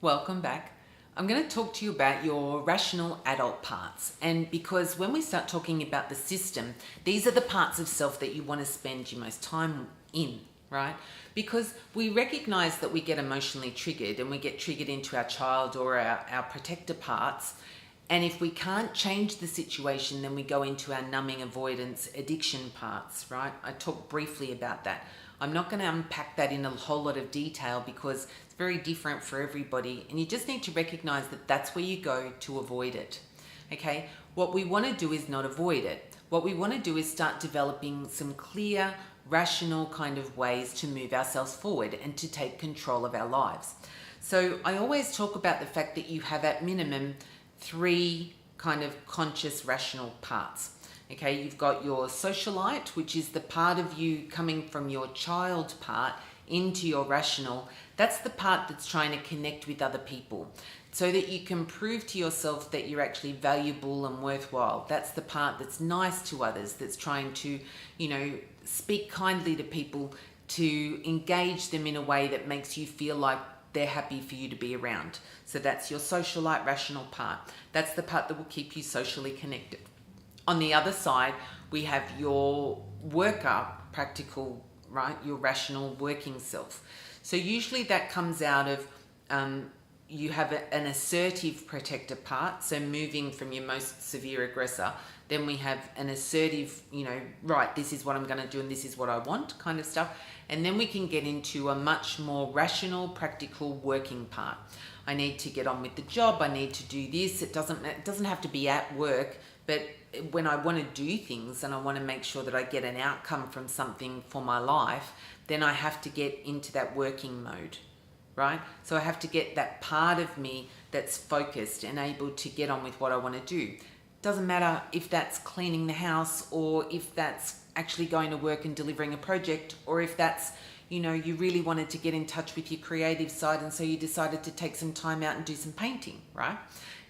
Welcome back. I'm going to talk to you about your rational adult parts. And because when we start talking about the system, these are the parts of self that you want to spend your most time in, right? Because we recognize that we get emotionally triggered and we get triggered into our child or our protector parts. And if we can't change the situation, then we go into our numbing, avoidance, addiction parts, right? I talked briefly about that. I'm not going to unpack that in a whole lot of detail because it's very different for everybody. And you just need to recognize that that's where you go to avoid it. Okay? What we want to do is not avoid it. What we want to do is start developing some clear, rational kind of ways to move ourselves forward and to take control of our lives. So I always talk about the fact that you have at minimum 3 kind of conscious, rational parts. Okay, you've got your socialite, which is the part of you coming from your child part into your rational. That's the part that's trying to connect with other people so that you can prove to yourself that you're actually valuable and worthwhile. That's the part that's nice to others, that's trying to, speak kindly to people, to engage them in a way that makes you feel like they're happy for you to be around. So that's your socialite, rational part. That's the part that will keep you socially connected. On the other side, we have your worker, practical, right? Your rational working self. So usually that comes out of, you have an assertive protector part. So moving from your most severe aggressor, then we have an assertive, right, this is what I'm going to do and this is what I want kind of stuff. And then we can get into a much more rational, practical working part. I need to get on with the job. I need to do this. It doesn't have to be at work, but when I want to do things and I want to make sure that I get an outcome from something for my life, then I have to get into that working mode, right? So I have to get that part of me that's focused and able to get on with what I want to do. Doesn't matter if that's cleaning the house or if that's actually going to work and delivering a project, or if that's, you really wanted to get in touch with your creative side and so you decided to take some time out and do some painting, right?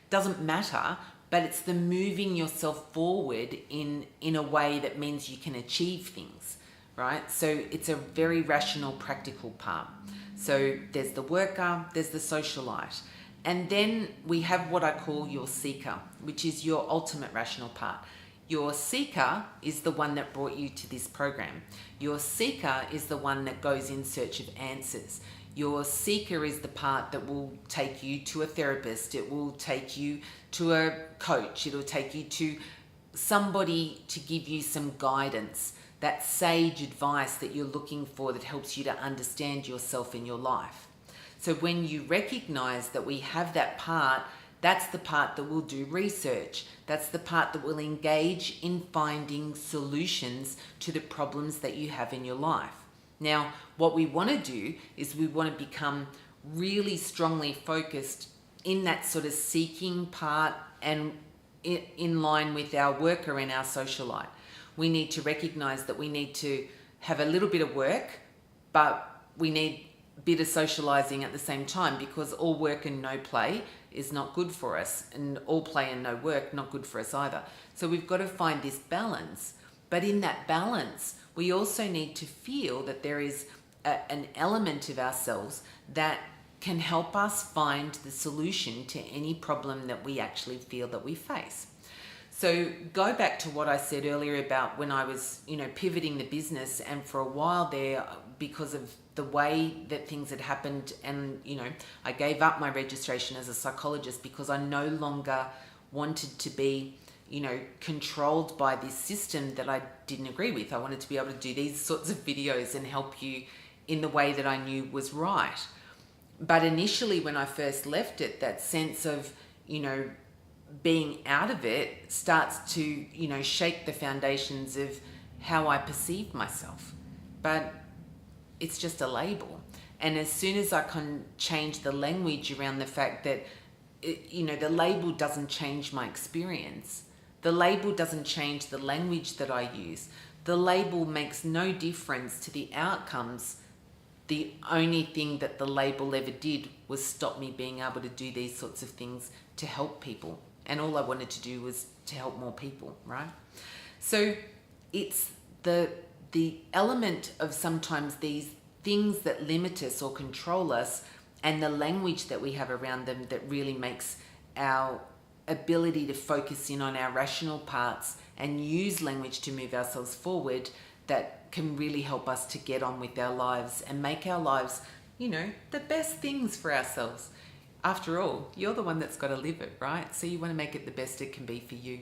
Doesn't matter. But it's the moving yourself forward in a way that means you can achieve things, right? So it's a very rational, practical part. So there's the worker, there's the socialite. And then we have what I call your seeker, which is your ultimate rational part. Your seeker is the one that brought you to this program. Your seeker is the one that goes in search of answers. Your seeker is the part that will take you to a therapist. It will take you to a coach. It'll take you to somebody to give you some guidance, that sage advice that you're looking for that helps you to understand yourself in your life. So when you recognize that we have that part, that's the part that will do research. That's the part that will engage in finding solutions to the problems that you have in your life. Now, what we want to do is we want to become really strongly focused in that sort of seeking part and in line with our worker and our socialite. We need to recognize that we need to have a little bit of work, but we need a bit of socializing at the same time, because all work and no play is not good for us, and all play and no work, not good for us either. So we've got to find this balance. But in that balance, we also need to feel that there is an element of ourselves that can help us find the solution to any problem that we actually feel that we face. So go back to what I said earlier about when I was, pivoting the business, and for a while there, because of the way that things had happened, and, I gave up my registration as a psychologist because I no longer wanted to be controlled by this system that I didn't agree with. I wanted to be able to do these sorts of videos and help you in the way that I knew was right. But initially, when I first left it, that sense of, being out of it starts to, shake the foundations of how I perceive myself. But it's just a label. And as soon as I can change the language around the fact that, the label doesn't change my experience. The label doesn't change the language that I use. The label makes no difference to the outcomes. The only thing that the label ever did was stop me being able to do these sorts of things to help people. And all I wanted to do was to help more people, right? So it's the element of sometimes these things that limit us or control us and the language that we have around them that really makes our ability to focus in on our rational parts and use language to move ourselves forward, that can really help us to get on with our lives and make our lives, you know, the best things for ourselves. After all, you're the one that's got to live it, right? So you want to make it the best it can be for you.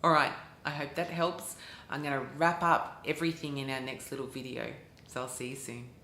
All right, I hope that helps. I'm going to wrap up everything in our next little video. So I'll see you soon.